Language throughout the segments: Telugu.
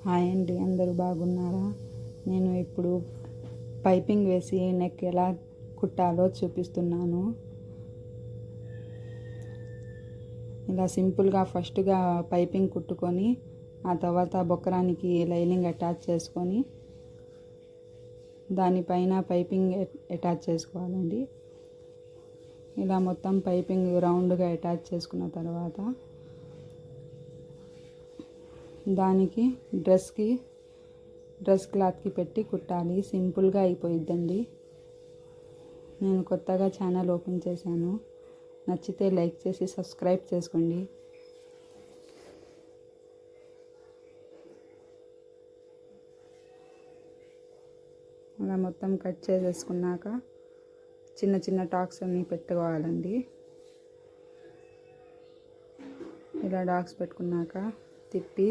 హాయ్ అండి, అందరూ బాగున్నారా? నేను ఇప్పుడు పైపింగ్ వేసి నెక్ ఎలా కుట్టాలో చూపిస్తున్నాను. ఇలా సింపుల్గా ఫస్ట్గా పైపింగ్ కుట్టుకొని ఆ తర్వాత బొక్కరానికి లైనింగ్ అటాచ్ చేసుకొని దానిపైన పైపింగ్ అటాచ్ చేసుకోవాలండి. ఇలా మొత్తం పైపింగ్ రౌండ్గా అటాచ్ చేసుకున్న తర్వాత దానికి డ్రెస్ క్లాత్కి పెట్టి కుట్టాలి. సింపుల్గా అయిపోయిద్దండి. నేను కొత్తగా ఛానల్ ఓపెన్ చేశాను. నచ్చితే లైక్ చేసి సబ్స్క్రైబ్ చేసుకోండి. అలా మొత్తం కట్ చేసేసుకున్నాక చిన్న చిన్న టాక్స్ అన్నీ పెట్టుకోవాలండి. ఇలా డాక్స్ పెట్టుకున్నాక తిప్పి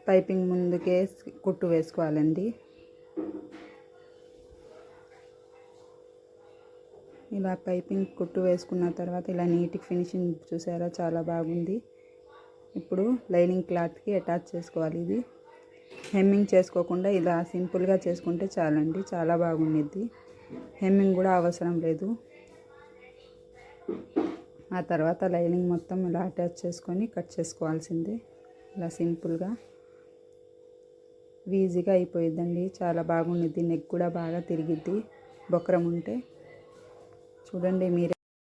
పైపింగ్ ముందుకే కుట్టు వేసుకోవాలండి. ఇలా పైపింగ్ కుట్టు వేసుకున్న తర్వాత ఇలా నీట్గా ఫినిషింగ్ చూసారా, చాలా బాగుంది. ఇప్పుడు లైనింగ్ క్లాత్కి అటాచ్ చేసుకోవాలి. ఇది హెమ్మింగ్ చేసుకోకుండా ఇలా సింపుల్గా చేసుకుంటే చాలండి, చాలా బాగుండిద్ది. హెమ్మింగ్ కూడా అవసరం లేదు. ఆ తర్వాత లైనింగ్ మొత్తం ఇలా అటాచ్ చేసుకొని కట్ చేసుకోవాల్సిందే. ఇలా సింపుల్గా ఈజీగా అయిపోయిద్దండి, చాలా బాగుండిద్ది. నెక్ కూడా బాగా తిరిగిద్ది బొక్కరం ఉంటే. చూడండి మీరే.